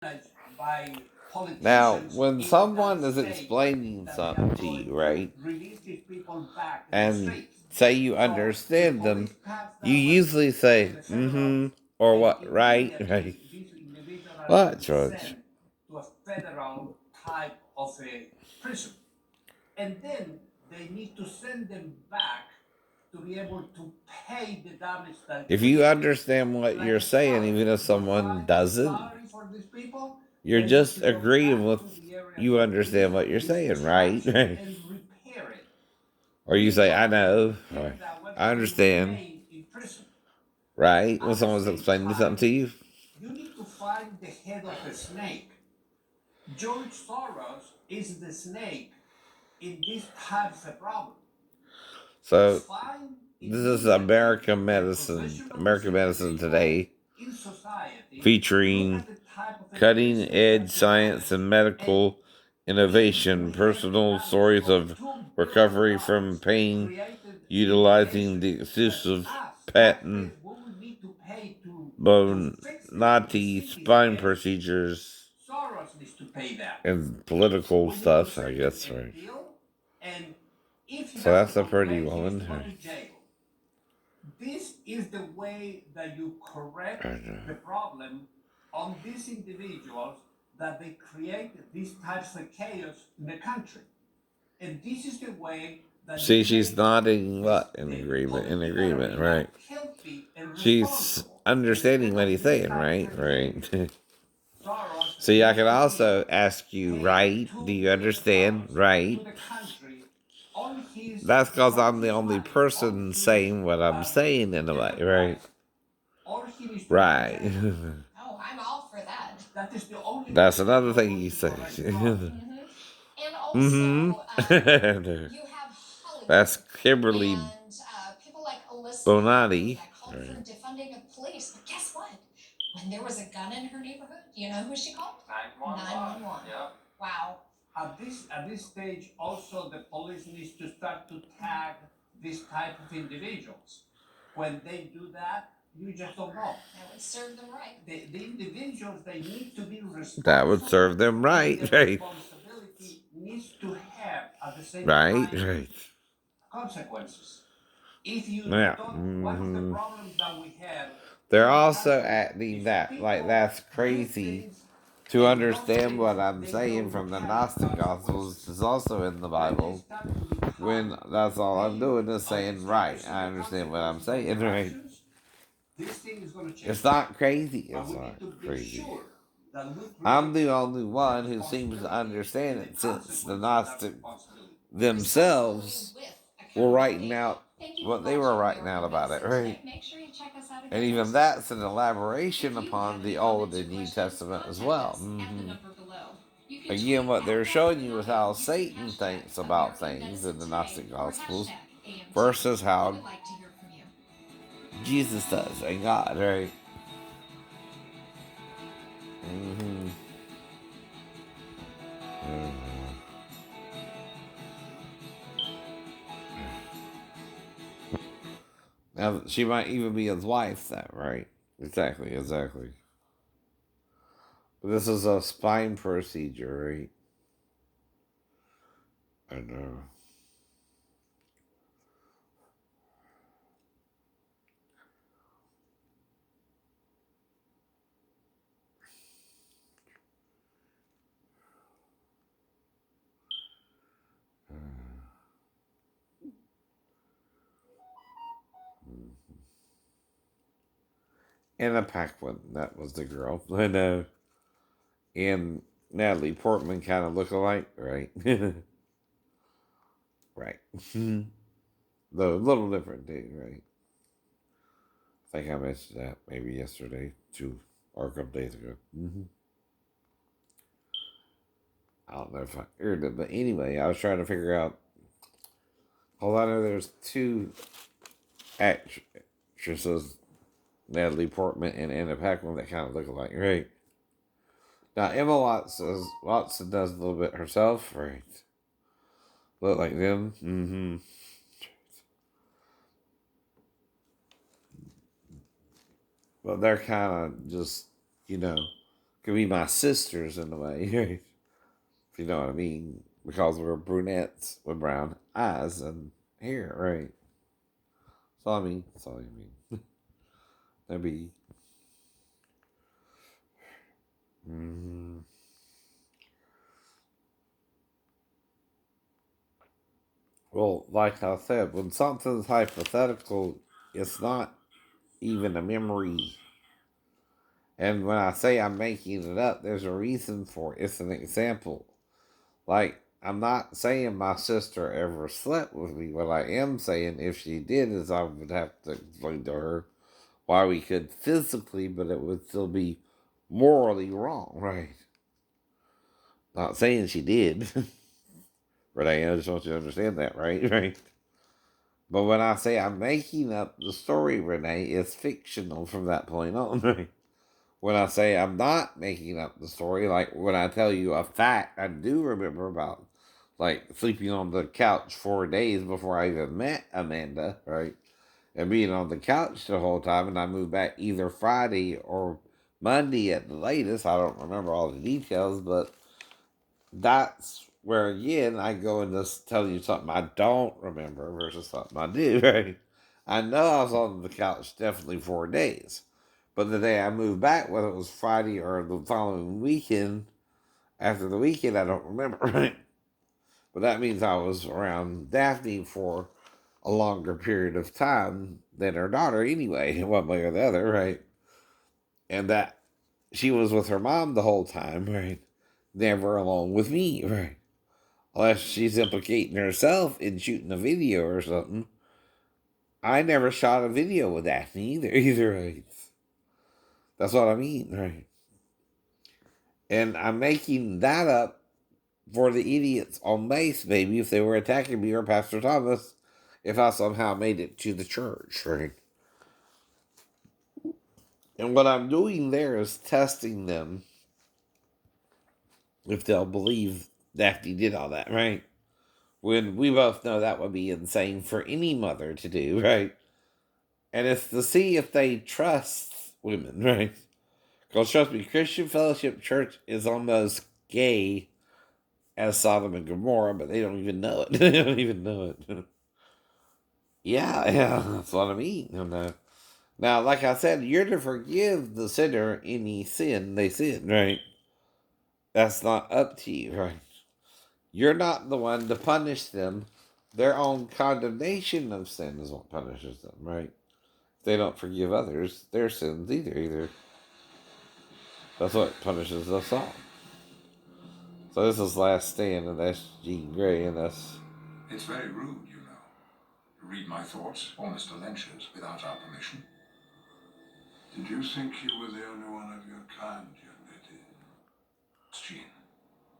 by Now, politicians when in someone that is state explaining that they are something to going you, to right, release these people back in the and streets. say you So the understand them, police pass you that usually legislation say, on the federal, mm-hmm, or and what, right, right. immediately these individuals are What, being George? sent to a federal type of a prison. And then they need to send them back to be able to pay the damage that If you created. understand what Like you're a saying, salary. even if You someone provide a doesn't, salary for these people, you're they need just to go agreeing back with to the areas you where they understand what had you're this saying, right? destruction and repair it. Or you You say, I don't know, or get that when I they understand, remain in prison. right? When At the someone's same explaining something to time, you. you need to find the head of the snake. George Soros is the snake in this type of problem. So Find this is immediately the American position of this Medicine individual Today, in society. Look featuring at the type of cutting education edge that he science has, and and medical if you innovation, have the personal damage stories of of recovery from $2 billion pain, created in the utilizing nation the that exclusive us taxpayers patent will need to pay to fix it, to Bonati see this spine again. procedures Soros needs to pay that. and political We need to stuff, I send him guess, a right? bill, and if he So doesn't that's a pretty comply, he has to woman. go to jail. This is the way that you correct the problem on these individuals that they create these types of chaos in the country. And this is the way that you See, she's make nodding this what in the agreement? In political agreement, arena right? healthy and She's responsible. understanding Instead what of he's this saying, type right? of behavior, Right. Soros See, I needs can to also be ask you, paying right? Do you $2 billion understand? Right. to the country on his That's because from I'm the his only money, on person his saying what I'm saying in a way, right? enterprise, or he needs to go to Right. jail. Oh, I'm all for that. That is the only That's way that another you're thing going you to say. correct the problem. And Mm-hmm. also, you have Hollywood That's Kimberly and people like Alyssa, who Bonati. got called for Right. defunding of police. But guess what? When there was a gun in her neighborhood, you know who she called? 911. Yeah. Wow. At this stage, also the police needs to start to tag this type of individuals. When they do that, you just don't know. That would serve them right. The individuals, they need to be That would responsible, serve them and right, the right? responsibility needs to have at the same Right, time right. consequences. If you Yeah. don't, one of the Mm-hmm. problems that we have They're in the also country acting is that like people that's do crazy. things To and those understand things what I'm they saying don't from the have Gnostic Gospels consequences. is also in the When they Bible. start to When become that's all I'm doing paying is or saying, right, experiencing I the understand what I'm consequences of saying, their right? actions, this thing is going to It's change. not crazy. But It's we not need to be crazy. sure that we I'm create the only the one who seems to responsibility understand and the it since the consequence of that Gnostic responsibility. themselves were writing out Thank you what for they were watching writing out American about it, Medicine right? today. Make sure you check us out And again even next week. that's an elaboration If you have upon any the Old comments or and New questions, Testament as contact well. us at the Mm-hmm. number below. You can Again, tweet what they're at showing you is am.up how using Satan hashtag thinks about American things in Medicine the Today Gnostic or Gospels hashtag AM. versus We how would like to hear from you. Jesus does and God, right? Mm-hmm. Now, she might even be his wife, that right? Exactly, exactly. This is a spine procedure, right? I know. Anna Paquin, that was the girl. I know. And Natalie Portman kind of look alike, right? Right. Though a little different too, right? I think I mentioned that maybe yesterday, or a couple days ago. I don't know if I heard it, but anyway, I was trying to figure out. Hold on, there's two actresses, Natalie Portman and Anna Paquin, that kind of look alike, right? Now Emma Watson does a little bit herself, right? Look like them. Mm-hmm. But they're kind of just, you know, could be my sisters in a way, right? If you know what I mean. Because we're brunettes with brown eyes and hair, right? So I mean, that's all I mean. That'd be. Mm, well, like I said, when something's hypothetical, it's not even a memory. And when I say I'm making it up, there's a reason for it. It's an example. Like, I'm not saying my sister ever slept with me. What I am saying, if she did, is I would have to explain to her why we could physically, but it would still be morally wrong, right? Not saying she did. Renee, I just want you to understand that, right? Right. But when I say I'm making up the story, Renee, it's fictional from that point on, right? When I say I'm not making up the story, like when I tell you a fact, I do remember about like sleeping on the couch 4 days before I even met Amanda, right? And being on the couch the whole time, and I moved back either Friday or Monday at the latest. I don't remember all the details, but that's where again I go into telling you something I don't remember versus something I do, right? I know I was on the couch definitely 4 days. But the day I moved back, whether it was Friday or the following weekend, after the weekend, I don't remember, right? But that means I was around Daphne for a longer period of time than her daughter anyway, one way or the other, right? And that she was with her mom the whole time, right? Never alone with me, right? Unless she's implicating herself in shooting a video or something. I never shot a video with Daphne either, right? That's what I mean, right? And I'm making that up for the idiots on base, maybe, if they were attacking me or Pastor Thomas, if I somehow made it to the church, right? And what I'm doing there is testing them if they'll believe Daphne did all that, right? When we both know that would be insane for any mother to do, right? And it's to see if they trust women, right? Because trust me, Christian Fellowship Church is almost gay as Sodom and Gomorrah, but they don't even know it. They don't even know it. Yeah, that's what I mean. Now, like I said, you're to forgive the sinner any sin they sin, right? That's not up to you, right? You're not the one to punish them. Their own condemnation of sin is what punishes them, right? If they don't forgive others, their sins either. That's what punishes us all. So this is Last Stand, and that's Jean Grey, and that's... It's very rude, you know, to read my thoughts, or Mr. Lynch's, without our permission. Did you think you were the only one of your kind, young lady? Jean,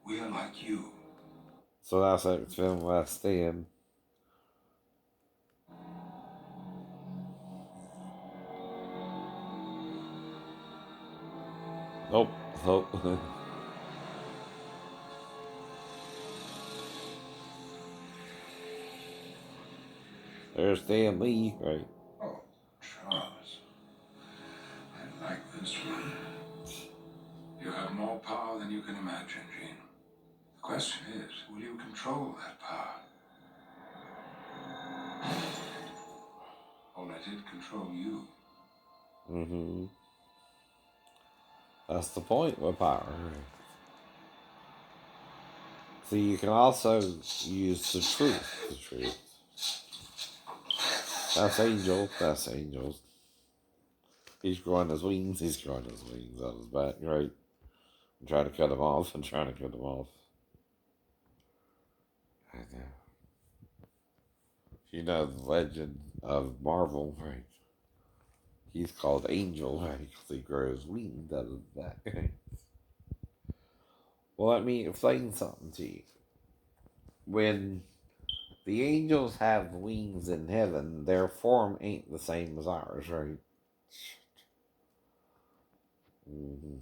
we are like you. So that's how it's been Last Stand. Nope. There's Dan Lee, right? Oh, Charles. I like this one. You have more power than you can imagine, Jean. The question is, will you control that power? Or let it control you? Mm-hmm. That's the point with power. So you can also use the truth. That's Angel. He's growing his wings on his back, right? I'm trying to cut him off. I know. You know the legend of Marvel, right? He's called Angel, right? Because he grows wings out of his back, right? Well, let me explain something to you. When the angels have wings in heaven, their form ain't the same as ours, right? Mm-hmm.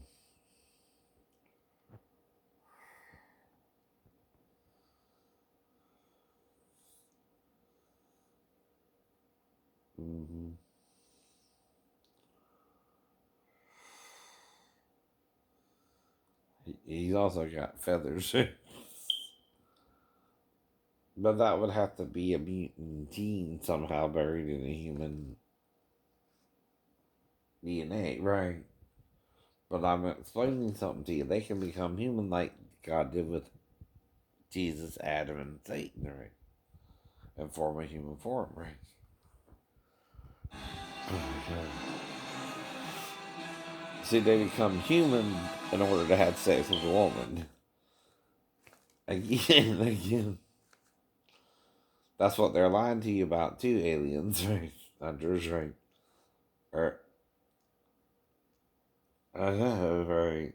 Mm-hmm. He's also got feathers. But that would have to be a mutant gene somehow buried in a human DNA, right? But I'm explaining something to you. They can become human like God did with Jesus, Adam, and Satan, right? And form a human form, right? See, they become human in order to have sex with a woman. Again. That's what they're lying to you about too, aliens, right? Hunters, right? Or, I know, right?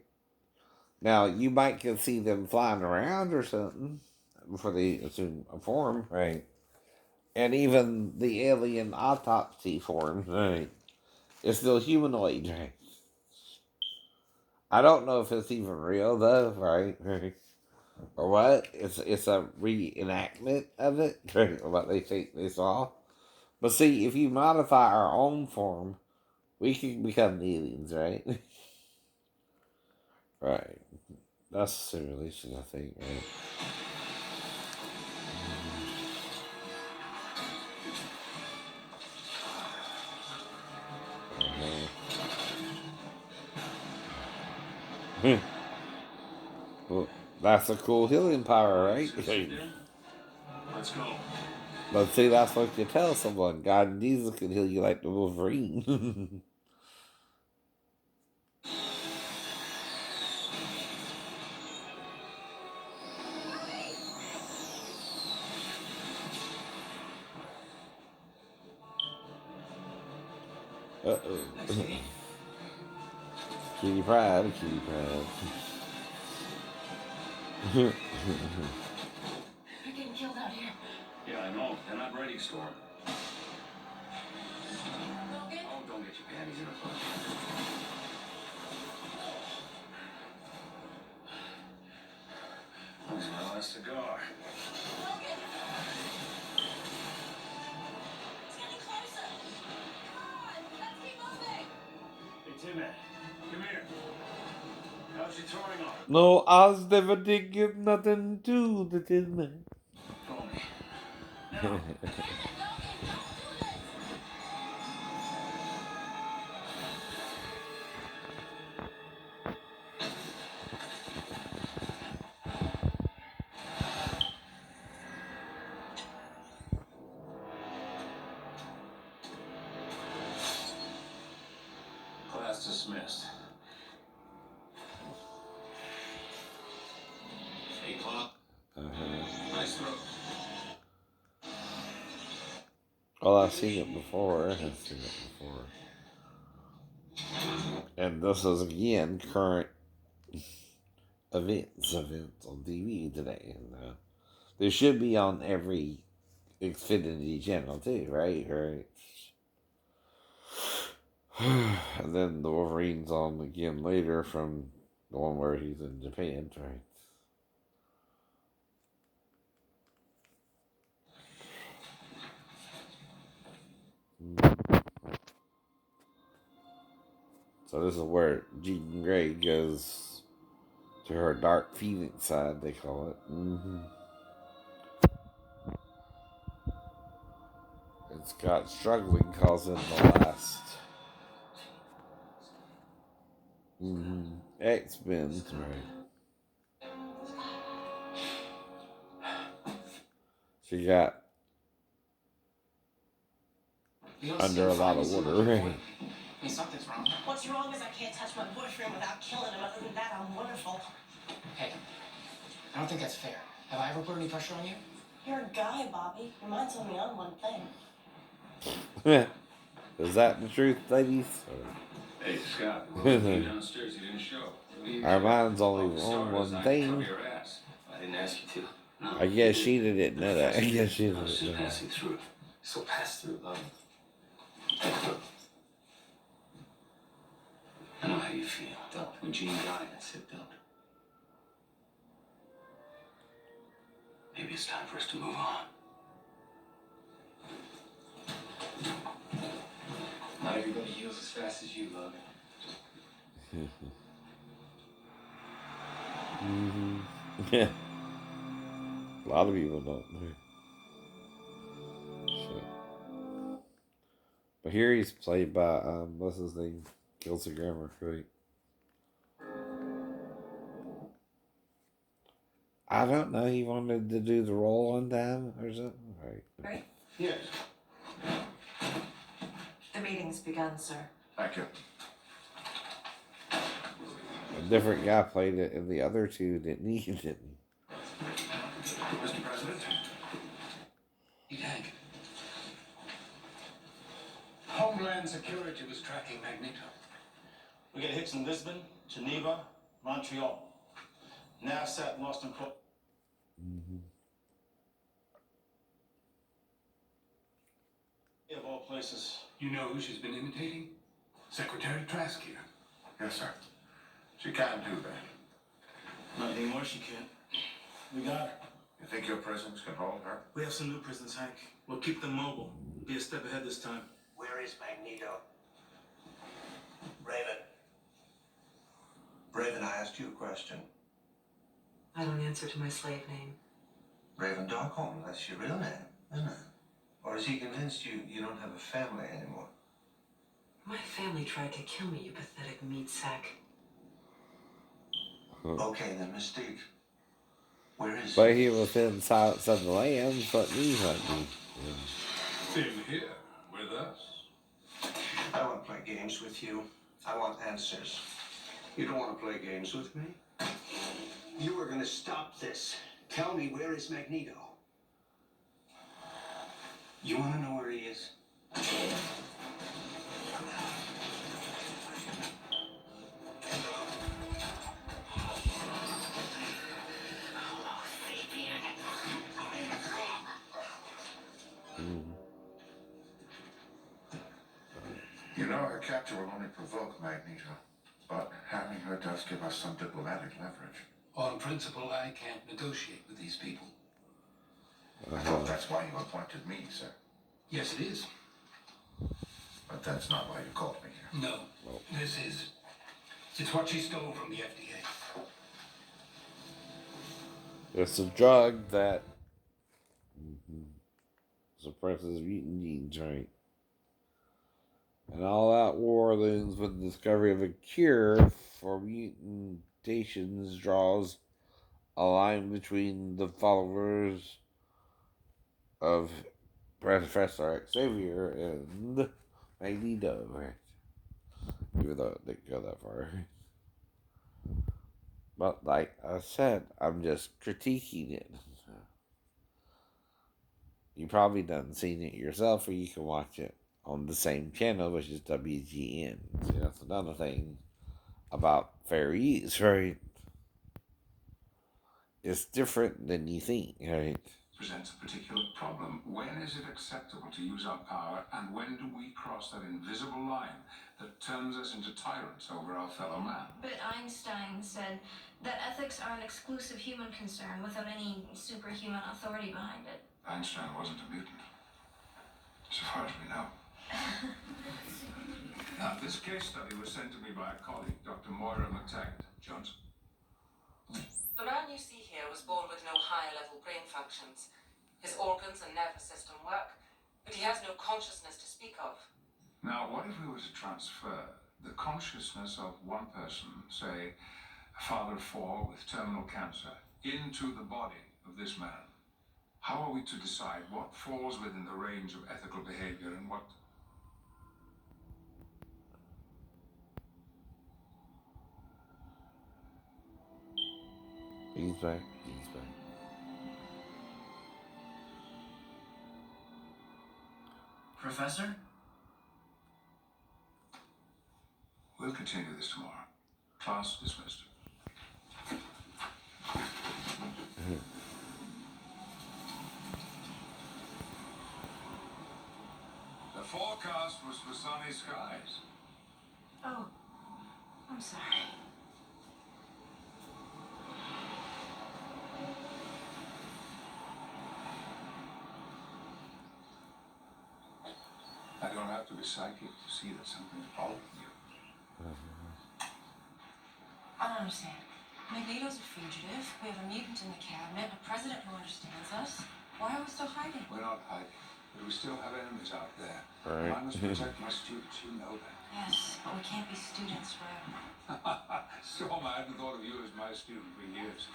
Now, you might can see them flying around or something before they assume a form, right? And even the alien autopsy form, right? It's still humanoid, right? I don't know if it's even real though, right? Or what? It's a reenactment of it, right? Or what they think they saw. But see, if you modify our own form, we can become aliens, right? Right. That's a simulation, I think, right? Well, that's a cool healing power, right? Let's go. But see, that's what you tell someone. God and Jesus can heal you like the Wolverine. Uh-oh. Kitty Pride, Kitty Pride. They're getting killed out here. Yeah, I know. They're not ready, Storm. Logan? Oh, don't get your panties in a bunch. That was my last cigar. Logan! It's getting closer! Come on! Let's keep moving! Hey, Timmy. Come here. How's your touring on? No, Oz never did give nothing to the Tin Man. Call me. Now! Class dismissed. 8 o'clock. Nice throw. Well, I've seen it before. And this is, again, current events on TV today. And they should be on every Xfinity channel, too, right? Right. And then the Wolverine's on again later from the one where he's in Japan, right? So this is where Jean Grey goes to her dark Phoenix side, they call it. And Scott struggling causing the last X-Men, right? She got under a lot of water, right? Something's wrong. What's wrong is I can't touch my boyfriend without killing him. Other than that, I'm wonderful. Hey, I don't think that's fair. Have I ever put any pressure on you? You're a guy, Bobby. Your mind's only on one thing. Is that the truth, ladies? Hey, Scott. You downstairs. You didn't show. Our mind's only on one thing. I didn't ask you to. No. I guess she didn't know that. I guess she didn't Just know that. passing through. So pass through, love. I know how you feel. Don't. When Jean died, I said don't. Maybe it's time for us to move on. Not everybody heals as fast as you, Logan. Mm-hmm. Yeah. A lot of people don't. Shit. But here he's played by, what's his name? Kelsey Grammer, right? I don't know. He wanted to do the role on time or something. Right? Yes. The meeting's begun, sir. Thank you. A different guy played it in the other two, didn't he? Didn't. Mr. President. Hank. Homeland Security was tracking Magneto. We get hits in Lisbon, Geneva, Montreal. Now sat lost in of all places. You know who she's been imitating? Secretary Trask here. Yes, sir. She can't do that. Not anymore, she can't. We got her. You think your prisons can hold her? We have some new prisons, Hank. We'll keep them mobile. Be a step ahead this time. Where is Magneto? Raven. Raven, I asked you a question. I don't answer to my slave name. Raven Darkholm, that's your real name, isn't it? Or is he convinced you don't have a family anymore? My family tried to kill me, you pathetic meat sack. Okay, then Mystique. Where is But he was in Silence of the Lambs. What means that mean? In here, with us. I don't want to play games with you. I want answers. You don't want to play games with me? You are going to stop this. Tell me, where is Magneto? You want to know where he is? You know, her capture will only provoke Magneto, but having her does give us some diplomatic leverage. On principle, I can't negotiate with these people. I thought that's why you appointed me, sir. Yes, it is. But that's not why you called me here. No, this is. It's what she stole from the FDA. It's a drug that suppresses mutant genes, right? And all out war looms with the discovery of a cure for mutations draws a line between the followers of Professor Xavier and Magneto, right? Even though it didn't go that far. But like I said, I'm just critiquing it. You probably done seen it yourself, or you can watch it on the same channel, which is WGN. See, that's another thing about fair use, right? It's different than you think, right? Presents a particular problem. When is it acceptable to use our power, and when do we cross that invisible line that turns us into tyrants over our fellow man? But Einstein said that ethics are an exclusive human concern without any superhuman authority behind it. Einstein wasn't a mutant, so far as we know. Now, this case study was sent to me by a colleague, Dr. Moira McTaggart. Jones. The man you see here was born with no high-level brain functions. His organs and nervous system work, but he has no consciousness to speak of. Now, what if we were to transfer the consciousness of one person, say, a father of four with terminal cancer, into the body of this man? How are we to decide what falls within the range of ethical behavior and what... He's back. He's back. Professor? We'll continue this tomorrow. Class dismissed. The forecast was for sunny skies. Oh, I'm sorry. I don't have to be psychic to see that something's wrong with you. I don't understand. Magneto's a fugitive. We have a mutant in the cabinet, a president who understands us. Why are we still hiding? We're not hiding, but we still have enemies out there. Right. And I must protect my students, you know that. Yes, but we can't be students forever. Storm, I hadn't thought of you as my student for years.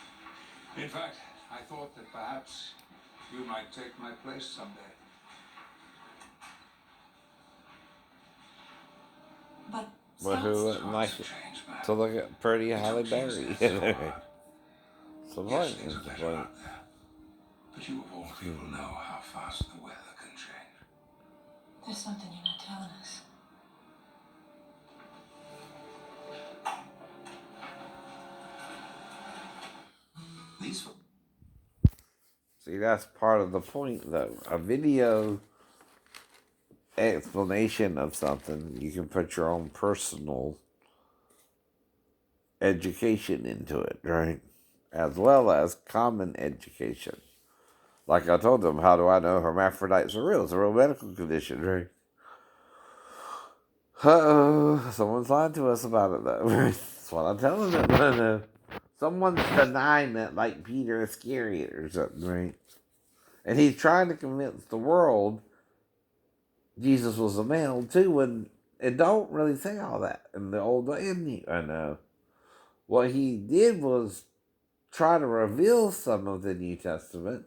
In fact, I thought that perhaps you might take my place someday. But who wouldn't like it to look at pretty Halle Berry? So Yes, point things is are the better point. out there. But you of all people know how fast the weather can change. There's something you're not telling us. See, that's part of the point, though. A video explanation of something, you can put your own personal education into it, right? As well as common education. Like I told them, how do I know hermaphrodites are real? It's a real medical condition, right? Uh-oh, someone's lied to us about it, though. That's what I'm telling them. Someone's denying that, like Peter Iscariot or something, right? And he's trying to convince the world Jesus was a male, too, when it don't really say all that in the Old and New. I know. What he did was try to reveal some of the New Testament,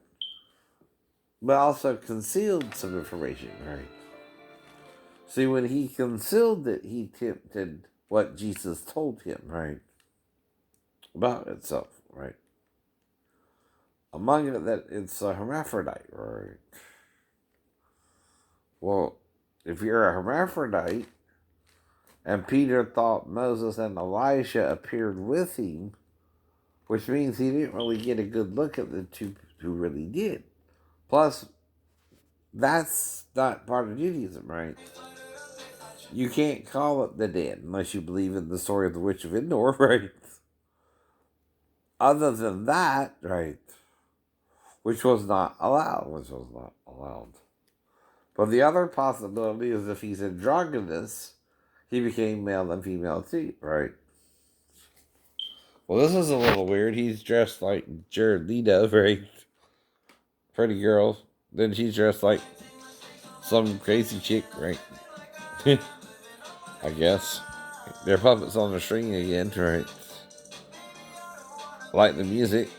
but also concealed some information, right? See, when he concealed it, he tempted what Jesus told him, right? About itself, right? Among it, that it's a hermaphrodite, right? Well, if you're a hermaphrodite, and Peter thought Moses and Elijah appeared with him, which means he didn't really get a good look at the two who really did. Plus, that's not part of Judaism, right? You can't call it the dead unless you believe in the story of the Witch of Endor, right? Other than that, right, which was not allowed. But the other possibility is if he's androgynous, he became male and female too, right? Well, this is a little weird. He's dressed like Jared Leto, right? Pretty girl. Then she's dressed like some crazy chick, right? I guess. They're puppets on the string again, right? Like the music.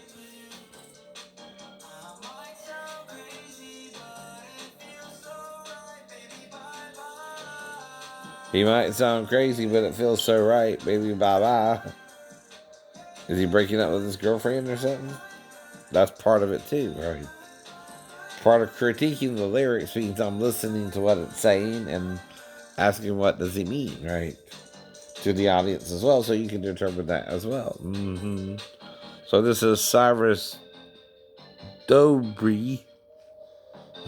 He might sound crazy, but it feels so right. Baby, bye-bye. Is he breaking up with his girlfriend or something? That's part of it too, right? Part of critiquing the lyrics means I'm listening to what it's saying and asking what does he mean, right? To the audience as well, so you can determine that as well. Mm-hmm. So this is Cyrus Dobry.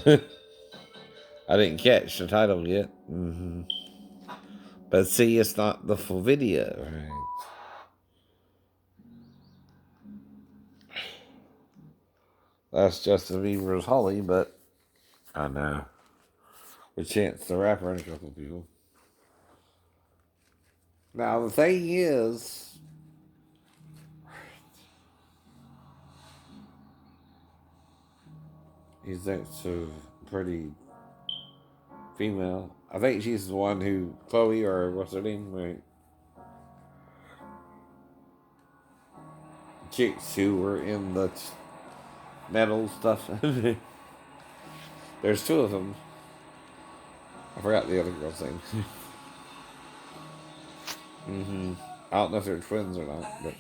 I didn't catch the title yet. Mm-hmm. But see, it's not the full video, right? That's Justin Bieber's Holly, but I know. With Chance the Rapper and a couple of people. Now, the thing is, he's next to pretty female. I think she's the one who, Chloe, or what's her name, right? Chicks who were in the metal stuff. There's two of them. I forgot the other girl's name. Mm-hmm. I don't know if they're twins or not, but.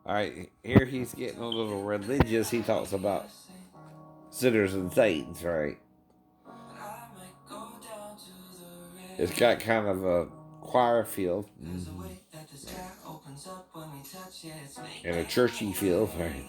Alright, here he's getting a little religious. He talks about sinners and saints, right? It's got kind of a choir feel. Mm-hmm. And a churchy feel, right?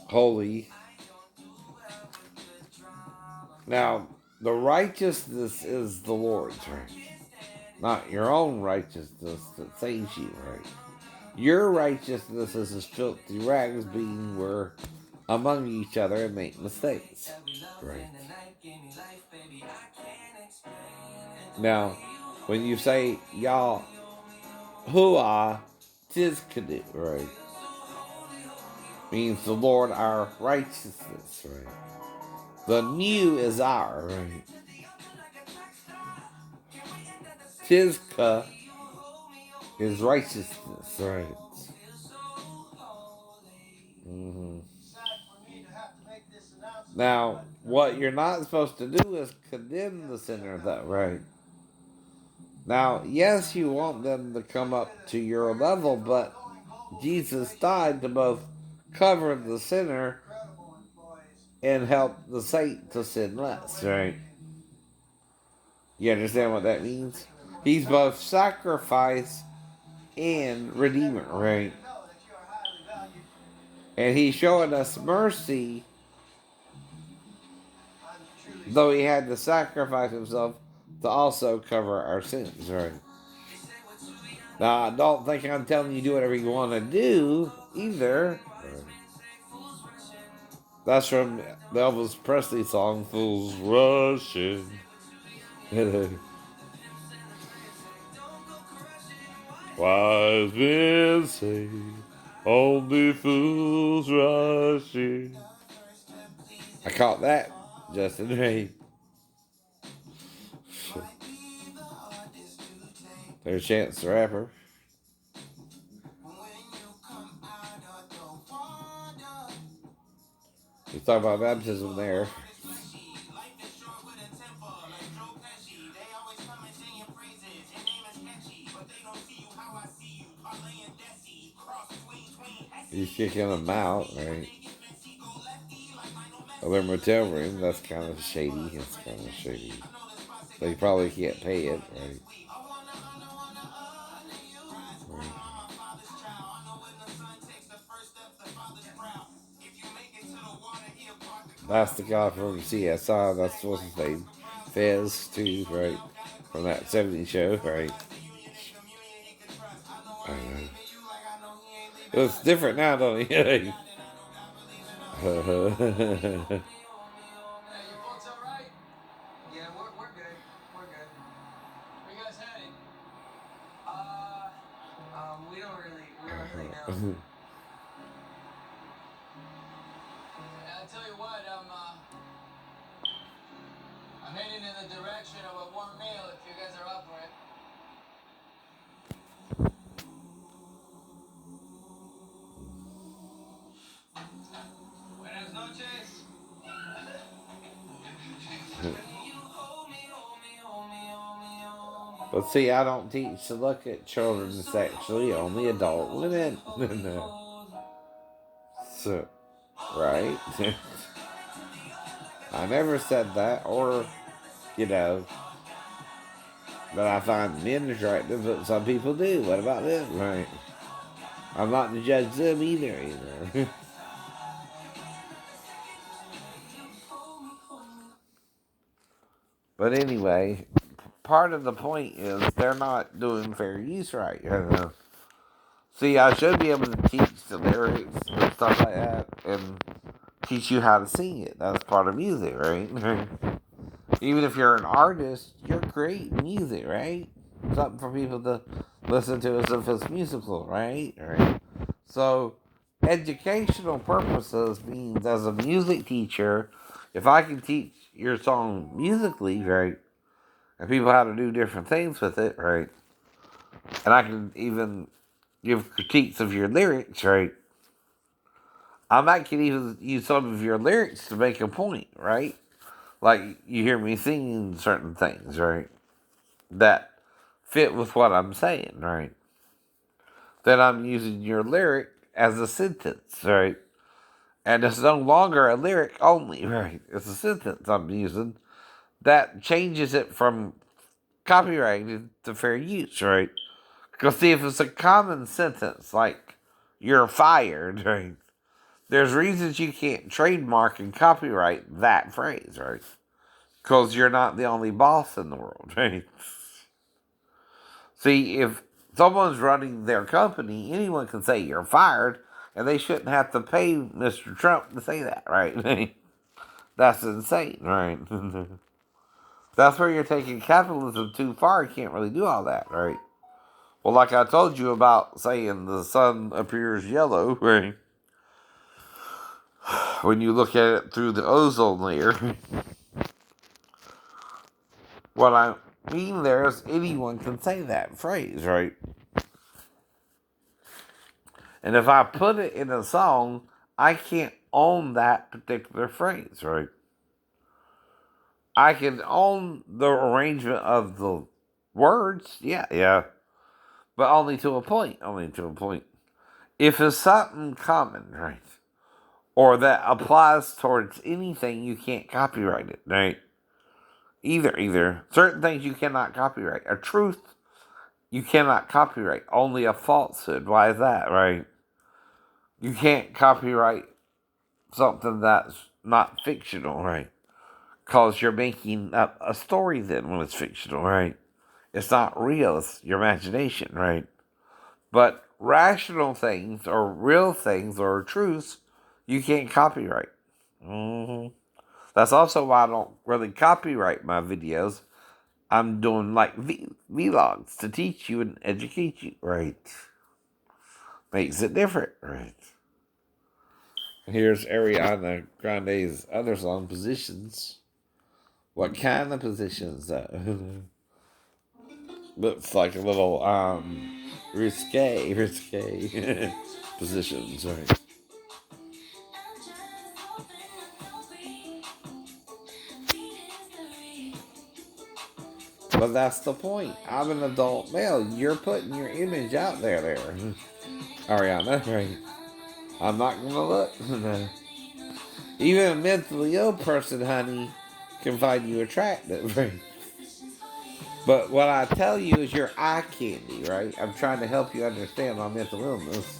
Holy. Now, the righteousness is the Lord's, right? Not your own righteousness that saves you, right? Your righteousness is as filthy rags, being we're among each other and make mistakes, right? Now, when you say Yah Hua Tizkadu, right, means the Lord our righteousness, right? The new is our, right? Tizka is righteousness, right? Mm-hmm. Now, what you're not supposed to do is condemn the sinner, though, right? Now, yes, you want them to come up to your level, but Jesus died to both cover the sinner and help the saint to sin less, right? You understand what that means? He's both sacrifice and redeemer, right? And he's showing us mercy, though he had to sacrifice himself to also cover our sins, right? Now, I don't think I'm telling you do whatever you want to do, either. That's from the Elvis Presley song, Fools Rushing. Wise men say, only fools rushing. I caught that, Justin. Hey. There's Chance the Rapper. He's talking about baptism there. He's kicking them out, right? Of their motel room. That's kind of shady. It's kind of shady. They probably can't pay it, right? That's the guy from CSI. That's what's his name. Fez, too, right? From that 70s show, right? I know. It's different now, don't it? Hey, you folks all right? Yeah, we're good. We're good. Where you guys headed? We don't really know. I tell you what, I'm heading in the direction of a warm meal if you guys are up for it. Buenas noches. But see, I don't teach to look at children sexually, only adult women. So, right? I never said that, or, that I find men attractive, but some people do. What about them, right? I'm not to judge them either. But anyway, part of the point is they're not doing fair use right. See, I should be able to teach the lyrics and stuff like that and teach you how to sing it. That's part of music, right? Even if you're an artist, you're creating music, right? Something for people to listen to as if it's musical, right? Right. So, educational purposes means as a music teacher, if I can teach your song musically, right, and people how to do different things with it, right, and I can even give critiques of your lyrics, right, I might can even use some of your lyrics to make a point, right? Like you hear me singing certain things, right, that fit with what I'm saying, right? Then I'm using your lyric as a sentence, right? And it's no longer a lyric only, right? It's a sentence I'm using that changes it from copyrighted to fair use, right? Because see, if it's a common sentence like "you're fired," right? There's reasons you can't trademark and copyright that phrase, right? Because you're not the only boss in the world, right? See, if someone's running their company, anyone can say you're fired, and they shouldn't have to pay Mr. Trump to say that, right? That's insane, right? That's where you're taking capitalism too far. You can't really do all that, right? Well, like I told you about saying the sun appears yellow, right? When you look at it through the ozone layer. What I mean there is anyone can say that phrase, right? And if I put it in a song, I can't own that particular phrase, right? I can own the arrangement of the words, yeah. But only to a point, If it's something common, right? Or that applies towards anything, you can't copyright it, right? Either. Certain things you cannot copyright. A truth, you cannot copyright. Only a falsehood. Why is that, right? You can't copyright something that's not fictional, right? Because you're making up a story then when it's fictional, right? It's not real. It's your imagination, right? But rational things or real things or truths, you can't copyright. Mm-hmm. That's also why I don't really copyright my videos. I'm doing like vlogs to teach you and educate you, right? Makes it different, right? Here's Ariana Grande's other song, Positions. What kind of positions? Looks like a little risque positions, right? But that's the point. I'm an adult male. You're putting your image out there, Ariana, right? I'm not gonna look. Even a mentally ill person, honey, can find you attractive, right? But what I tell you is you're eye candy, right? I'm trying to help you understand my mental illness.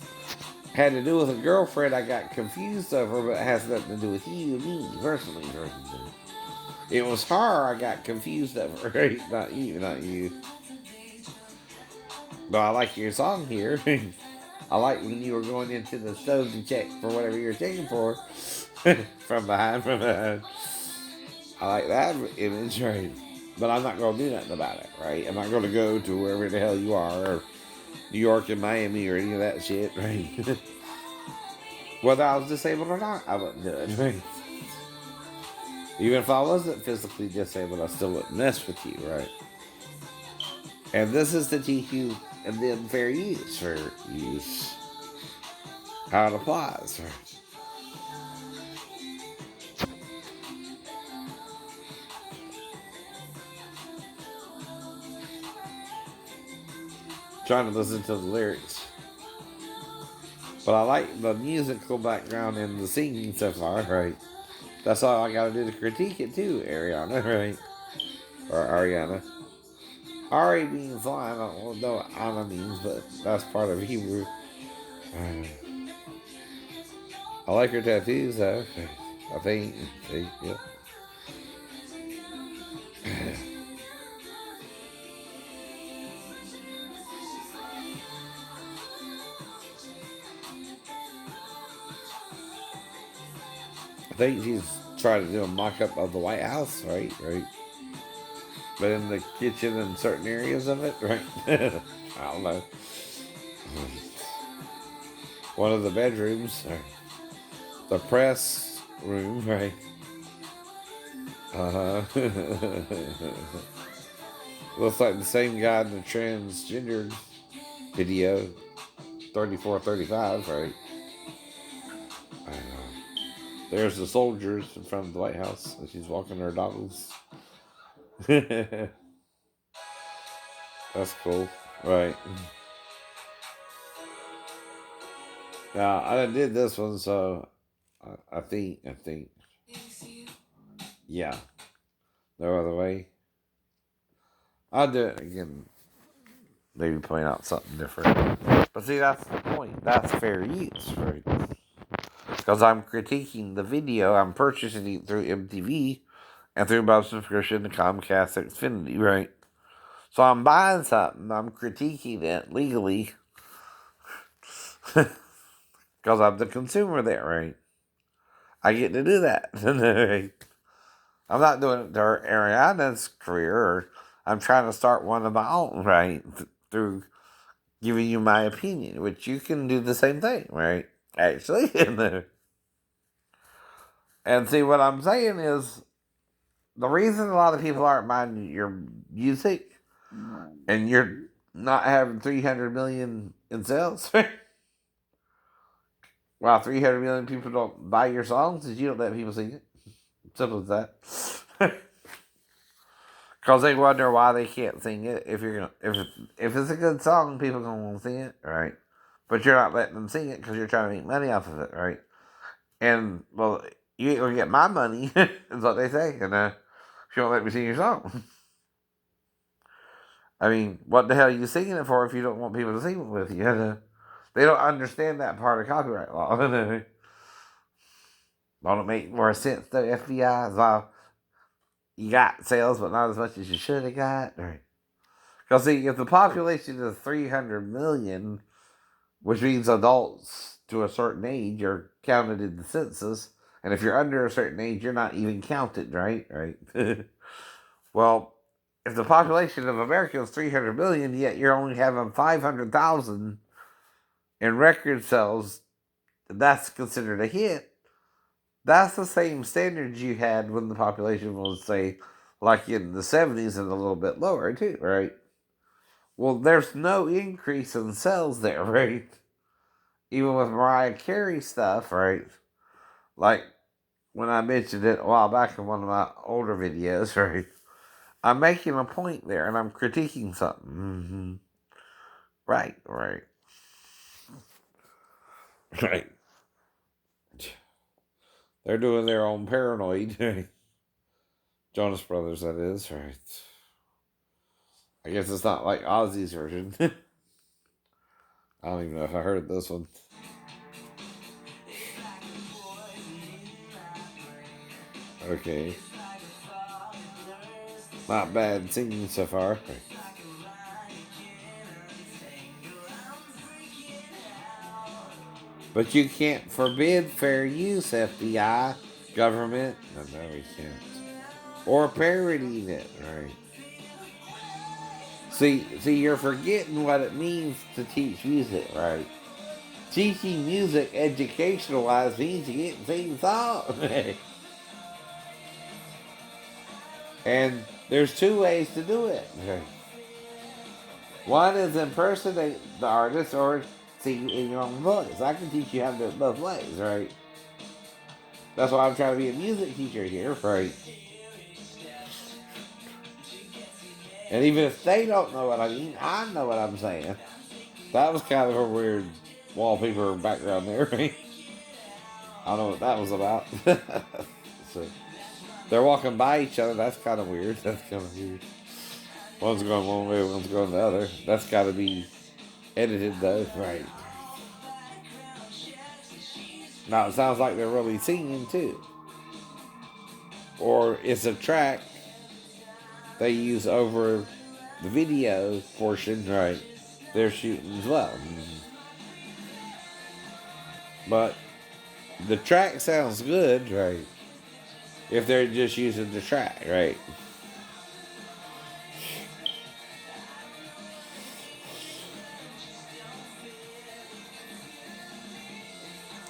Had to do with a girlfriend I got confused over, but it has nothing to do with you and me, personally. It was her I got confused over, right? Not you. But I like your song here. I like when you were going into the stove to check for whatever you were checking for. from behind. I like that image, right? But I'm not going to do nothing about it, right? I'm not going to go to wherever the hell you are, or New York and Miami, or any of that shit, right? Whether I was disabled or not, I wouldn't do it, right? Even if I wasn't physically disabled, I still wouldn't mess with you, right? And this is to teach you and then fair use, how it applies, right? Trying to listen to the lyrics. But I like the musical background and the singing so far, right? That's all I gotta do to critique it too, Ariana, right? Or Ariana. Ari means line, I don't know what Anna means, but that's part of Hebrew. I like her tattoos though. I think, yeah. I think she's trying to do a mock-up of the White House, right? But in the kitchen and certain areas of it, right? I don't know. One of the bedrooms, the press room, right? Looks like the same guy in the transgendered video, 34-35, right? There's the soldiers in front of the White House, and she's walking her dogs. That's cool, right? Now I did this one, so I think, yeah. No other way. I'll do it again. Maybe point out something different. But see, that's the point. That's fair use, right? Because I'm critiquing the video. I'm purchasing it through MTV, and through my subscription to Comcast Xfinity, right? So I'm buying something, I'm critiquing it legally because I'm the consumer there, right? I get to do that. Right? I'm not doing it to Ariana's career, or I'm trying to start one of my own, right? Through giving you my opinion, which you can do the same thing, right? Actually. And see, what I'm saying is, the reason a lot of people aren't buying your music and you're not having 300 million in sales, while 300 million people don't buy your songs, is you don't let people sing it. Simple as that. Because they wonder why they can't sing it. If you're gonna, if it's a good song, people gonna want to sing it, right? But you're not letting them sing it because you're trying to make money off of it, right? And well, you ain't gonna get my money, is what they say. And if you don't let me sing your song, I mean, what the hell are you singing it for if you don't want people to sing it with you? They don't understand that part of copyright law. Don't it make more sense though, FBI? Well, you got sales, but not as much as you should have got, right? Because see, if the population is 300 million, which means adults to a certain age are counted in the census, and if you're under a certain age, you're not even counted, right? Right. Well, if the population of America is 300 million, yet you're only having 500,000 in record sales, that's considered a hit. That's the same standards you had when the population was, say, like in the 70s and a little bit lower, too, right? Well, there's no increase in sales there, right? Even with Mariah Carey stuff, right? Like when I mentioned it a while back in one of my older videos, right? I'm making a point there and I'm critiquing something. Mm-hmm. Right, right. Right. They're doing their own Paranoid. Right? Jonas Brothers, that is, right. I guess it's not like Ozzy's version. I don't even know if I heard this one. Okay. Not bad singing so far. But you can't forbid fair use, FBI, government. No, we can't. Or parodying it, right? See, you're forgetting what it means to teach music, right? Teaching music educational-wise means you get the same song. And there's two ways to do it. One is impersonate the artist or sing in your own voice. I can teach you how to do it both ways, right? That's why I'm trying to be a music teacher here, right? And even if they don't know what I mean, I know what I'm saying. That was kind of a weird wallpaper background there, right? I don't know what that was about. So they're walking by each other. That's kind of weird. That's kind of weird. One's going one way, one's going the other. That's got to be edited though, right? Now it sounds like they're really singing too. Or it's a track they use over the video portion, right? They're shooting as well. But the track sounds good, right? If they're just using the track, right?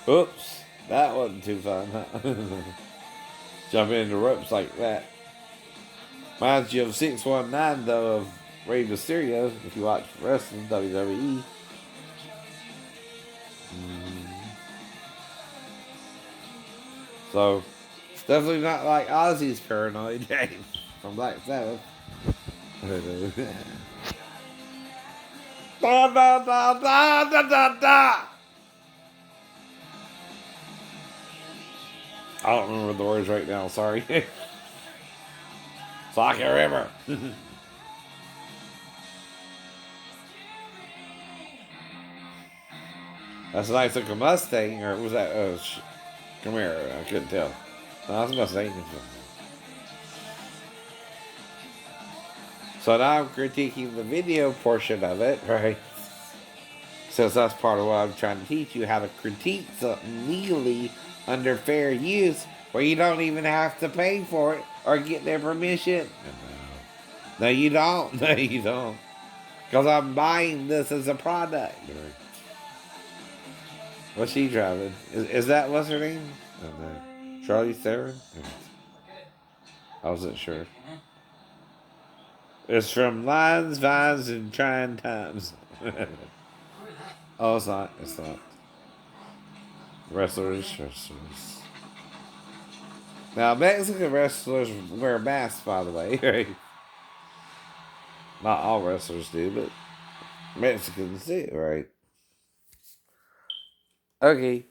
Oops, that wasn't too fun, huh? Jumping into ropes like that. Reminds you of 619, though, of Rey Mysterio, if you watch wrestling, WWE. So, it's definitely not like Ozzy's Paranoid from Black Sabbath. Da da da da da da da! I don't remember the words right now, sorry. So I can remember. That's a nice looking Mustang, or was that Camaro? I couldn't tell. No, that's a Mustang. So now I'm critiquing the video portion of it, right? Since that's part of what I'm trying to teach you, how to critique something legally under fair use, where you don't even have to pay for it or get their permission. No, you don't. No, you don't. Because I'm buying this as a product. What's she driving? Is that what's her name? Oh, no. Charlie Theron? I wasn't sure. It's from Lines, Vines, and Trying Times. Oh, it's not. It's not. Wrestlers. Now, Mexican wrestlers wear masks, by the way. Right? Not all wrestlers do, but Mexicans do, right? Okay.